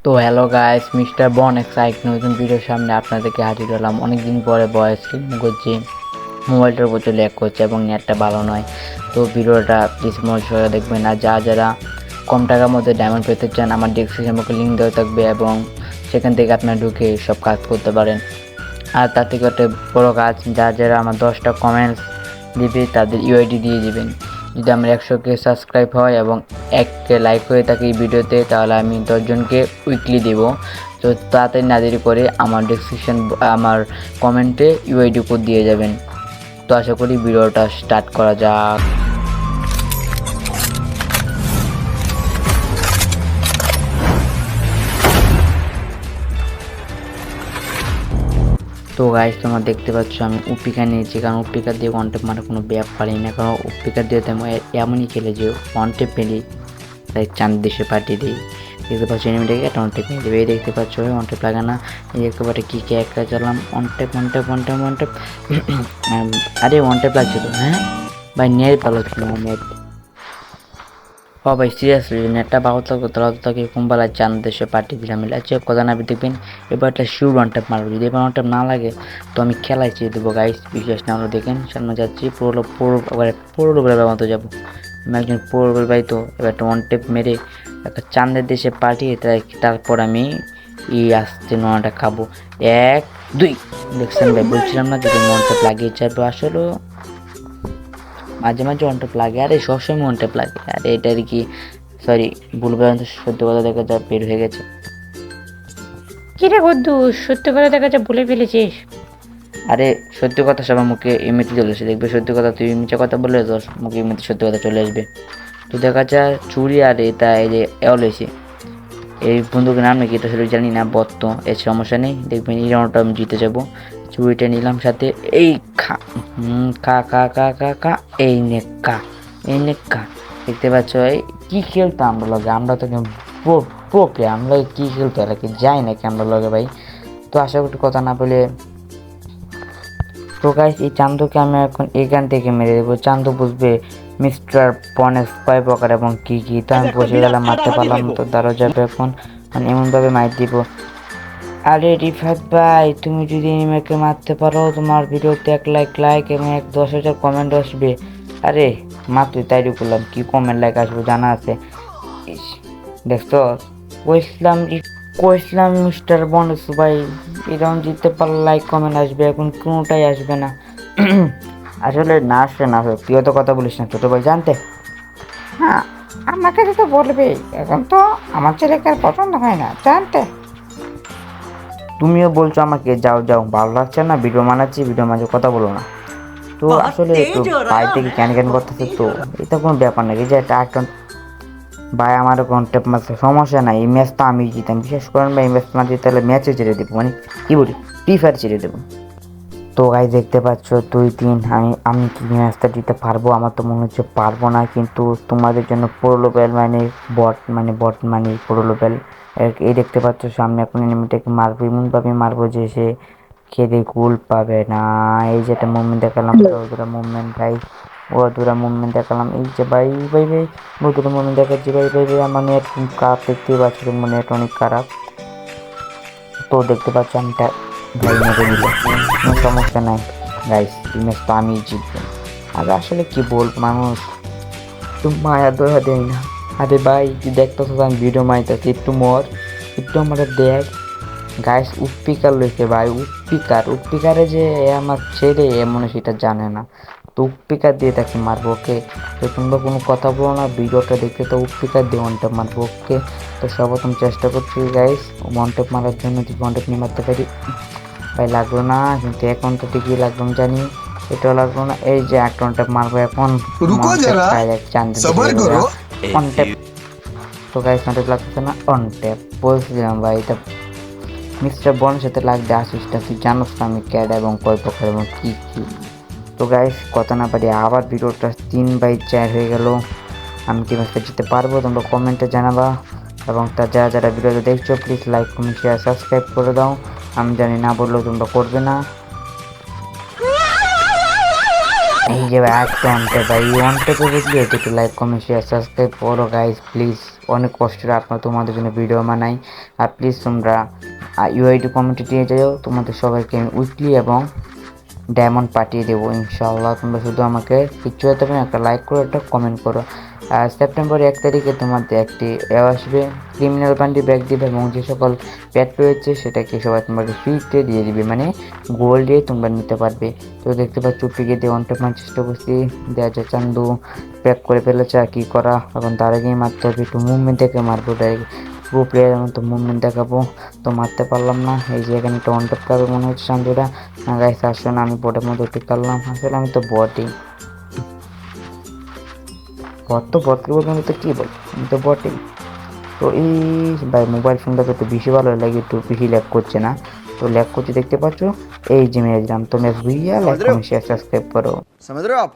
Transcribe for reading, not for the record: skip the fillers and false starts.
তো hello guys, mister বন এক নতুন ভিডিওর সামনে আপনাদেরকে হাজির হলাম। অনেকদিন পরে ভয়েস রেকর্ডিং করছি। মোবাইলটার প্রচুর ল্যাগ করছে এবং নেটটা ভালো নয়। তো ভিডিওটা প্লিজ মনোযোগ দেখবেন। আর যারা কম টাকার মধ্যে ডায়মন্ড পেতে চান, আমার ডেসক্রিপশন বক্সে লিঙ্ক দেওয়া থাকবে এবং সেখান থেকে আপনারা ঢুকে সব কাজ করতে পারেন। আর তার থেকে একটা বড়ো কাজ, যারা আমার 10টা কমেন্টস দিবে তাদের ইউআইডি দিয়ে দিবেন। যদি আমার 100K সাবস্ক্রাইব হয় এবং 1K লাইক হয়ে থাকে এই ভিডিওতে, তাহলে আমি 10জনকে উইকলি দেব। তো তাড়াতাড়ি না দেরি করে আমার আমার কমেন্টে ইউআইডি কোড দিয়ে যাবেন। তো আশা করি ভিডিওটা স্টার্ট করা যাক। তো গাইস, তোমরা দেখতে পাচ্ছ আমি উপিকা নিয়েছি, কারণ উপিকা দিয়ে ওয়ান টেপ মানে কোনো ব্যাপারই না। কারণ উপিকা দিয়ে তো আমি এমনই খেলে যে ওয়ান টেপ পেলি তাই চাঁদ দেশে পাঠিয়ে দিই। দেখতে পাচ্ছ এনিমিটাকে একটা ওয়ান টেপ নিয়ে দেবে। এই দেখতে পাচ্ছ ওয়ান টেপ লাগে না। এই দেখতে পাচ্ছ কী একটা চালাম ওয়ান টেপ। আরে ওয়ান টেপ লাগছে তো। হ্যাঁ ভাই, নেট ভালো ছিল নেট। ও ভাই সিরিয়াসলি নেটটা ভালো থাকতো তাহলে তাকে কুম্বালায় চাঁদ দেশে পাঠিয়ে দিলাম। আচ্ছা কথা না দেখবেন, এবার একটা শিউর ওয়ান ট্যাপ মারবো। যদি এবার ওয়ান ট্যাপ না লাগে তো আমি খেলায় চেয়ে দেবো গাইস। বিশেষ না হলো দেখেন সামনে যাচ্ছি, পুরো লেভেলের মতো যাবো। আমি একজন পুরো লেভেল ভাই। তো এবার একটা ওয়ান ট্যাপ মেরে একটা চাঁদের দেশে পাঠিয়ে তারপর আমি আসতে নোয়াটা খাবো। 1 2 দেখছেন ভাই, বলছিলাম না যদি ওয়ান ট্যাপ লাগিয়ে যাবে। আসলে মাঝে মাঝে ওয়ান ট্যাপ লাগে, আরে সবসময় ওয়ান ট্যাপ লাগে। আর এটা আর কি, সরি ভুল পর্যন্ত সত্য কথা দেখা যা বের হয়ে গেছে। কিরে বন্ধু, সত্যি করে দেখা যা বলে ফেলেছিস। আরে সত্যি কথা সবার মুখে এমনিতে চলে আসে, দেখবে সত্যি কথা তুই মিথ্যা কথা বললে তোর মুখে এমনিতে সত্যি কথা চলে আসবে। তো দেখা যায় চুরি আর এটা এই যে এল এসে এই বন্ধুকে নাম নাকি এটা সেটা জানি না, বত্ত এর সমস্যা নেই। দেখবেন এই রাউন্ডটা আমি জিতে যাবো। চুরিটা নিলাম সাথে, এই খা খা খা খা খা খা এই নে কা এই নে কা। দেখতে পাচ্ছ এই কী খেলতো আমরা লগে, আমরা তো প্রোকে আমরা কী খেলতো এরা কি যাই নাকি আমরা লগে ভাই। তো আশা করি কথা না বলে, তো গাইস এই চান্দুকে আমি এখন এখান থেকে মেরে দেবো। চান্দু বুঝবে মিস্টার পনেস কয় প্রকার এবং কী কী। তো আমি বসে গেলাম, মারতে পারলাম তো দাঁড়ো যাবে এখন। মানে এমনভাবে মার দিব। আরে রিফাত ভাই, তুমি যদি এনিমেকে মারতে পারো তোমার ভিডিওতে 1 লাইক এবং 10,000 কমেন্ট আসবে। আরে মাত্রই তাইরি করলাম, কি কমেন্ট লাইক আসবে জানা আছে। দেখছো কইসলাম মিস্টার বনস ভাই, এরকম জিততে পারলে লাইক কমেন্ট আসবে, এখন কোনোটাই আসবে না। আসলে না আসলে না আসলে তুইও তো কথা বলিস না ছোটো ভাই, জানতে। হ্যাঁ, আমাকে তো বলবেই, এখন তো আমার ছেলেকে আর পছন্দ হয় না, জানতে। তুমিও বলছো আমাকে যাও যাও, ভালো লাগছে না, ভিডিও বানাচ্ছি, ভিডিও মাঝে কথা বলো না। তো আসলে একটু ভাই থেকে ক্যান করতেছে। তো এটা কোনো ব্যাপার নাকি যে একটা ভাই আমার কন্ট্যাক্ট মারতে সমস্যা নাই। এই ম্যাচ তো আমি জিতাম, বিশেষ করেন ভাই। এই ম্যাচ না জিতে তাহলে ম্যাচে ছেড়ে দেবো, মানে কী বলি ফ্রি ফায়ার ছেড়ে দেবো। তো গাই দেখতে পাচ্ছ 2-3 আমি কি ম্যাচটা দিতে পারবো? আমার তো মনে হচ্ছে পারবো না, কিন্তু তোমাদের জন্য পুরো লেভেল বট মানে পুরো লেভেল। এই দেখতে পাচ্ছ সামনে এখন এনিমিটাকে মারবো, এমনভাবে মারবো যে সে খেলে কুল পাবে না। এই যে একটা মুভমেন্ট দেখালাম, ওরা মুভমেন্ট ভাই, ওরা মুভমেন্ট দেখালাম। এই যে ভাই ভাই ভাই ওরা মুভমেন্ট দেখাচ্ছি ভাই ভাই ভাই। আমার নেট খারাপ, দেখতেই পাচ্ছি তোমার নেট অনেক খারাপ। তো দেখতে পাচ্ছ আমি ভাই মেরে নিল, কোনো সমস্যা নাই গাইস, ম্যাচ তো আমিই জিতবো। আর আসলে কি বলবো, মানুষ একটু মায়া দয়া দেয় না। আরে ভাই তুই দেখতেছ আমি ভিডিও মাইতেছি, একটু আমার দেখ গাইস। উপ্পিকার লইছে ভাই, উপ্পিকারে যে আমার ছেলে এমন সেটা জানে না। তো উপ্পিকার দিয়ে তাকে মারবো, ওকে। তো তোমরা কোনো কথা বলো না, ভিডিওটা দেখতে তো উপ্পিকার দিয়ে ওয়ানটেপ মারবো, ওকে। তো সর্বপ্রথম চেষ্টা করছি গাইস ওয়ানটেপ মারার জন্য, যদি ওয়ানটেপ নিয়ে মারতে পারি। ভাই লাগলো না, কিন্তু এখন তো ঠিকই লাগলো জানি, এটাও লাগলো না। এই যে একটা ওয়ানটেপ মারবো এখন, ওয়ানটেপ। তো গাইস ওয়ানটেপ লাগতেছে না, ওয়ানটেপ বলছিলাম ভাই। এটা মিস্টার বনের সাথে লাগবে আসিসটা, তুই জানোস না আমি ক্যাড এবং কয় প্রকার এবং কী কী। তো গাইস কথা না পারি আবার ভিডিওটা 3/4 হয়ে গেল। আমি কি ম্যাচটা জিততে পারবো তোমরা কমেন্টে জানাবা। এবং যারা ভিডিওটা দেখছো please like comment share subscribe করে দাও। আমি জানি না বললেও তোমরা করবে না। এই যে ভাই একটা ওয়ান টেপ ভাই, ওয়ান টেপে বুঝলি একটু লাইক কমেন্ট শেয়ার সাবস্ক্রাইব করো গাইস প্লিজ। অনেক কষ্টের আপনার তোমাদের জন্য ভিডিও বানাই। আর প্লিজ তোমরা ইউআইডি কমেন্টে দিয়ে যাও, তোমাদের সবাইকে আমি উইকলি এবং ডায়মন্ড পাঠিয়ে দেবো ইনশাআল্লাহ। তোমরা শুধু আমাকে কিচ্ছু হতে পারে একটা লাইক করো, একটা কমেন্ট করো। আর সেপ্টেম্বর 1 তারিখে তোমাদের একটি আসবে, ক্রিমিনাল বান্ডি ব্যাগ দিবে এবং যে সকল প্যাড রয়েছে সেটাকে সবাই তোমাকে ফ্রিতে দিয়ে দিবে, মানে গোল্ড দিয়ে তোমরা নিতে পারবে। তো দেখতে পাচ্ছ পিকে দিয়ে ওয়ান টেপ মারার চেষ্টা করছি, দেওয়া যায় চান্দু প্যাক করে ফেলেছে। আর কী করা, এখন তার আগেই মারতে হবে, একটু মুভমেন্ট থেকে মারবো, ডাইরেক্ট প্রো প্লেয়ারের মতো মুভমেন্ট দেখাবো। তো মারতে পারলাম না, এই যে এখানে একটা ওয়ান টেপ পাবে মনে হচ্ছে চান্দুরা। গাইস আসলে না, আমি বটের মধ্যে ঠিক করলাম, আসলে আমি তো বটই। বট তো বটকে বলবো, আমি তো কী বল, আমি তো বটই। তো এই ভাই মোবাইল ফোনটা তো একটু বেশি ভালো লাগে, একটু বেশি ল্যাগ করছে না। তো ল্যাগ করছে দেখতে পাচ্ছ, এই যে মেরে দিলাম। তো ম্যাচ বুঝিয়া লাইক কমেন্ট শেয়ার সাবস্ক্রাইব করো। समझ रहे हो आप?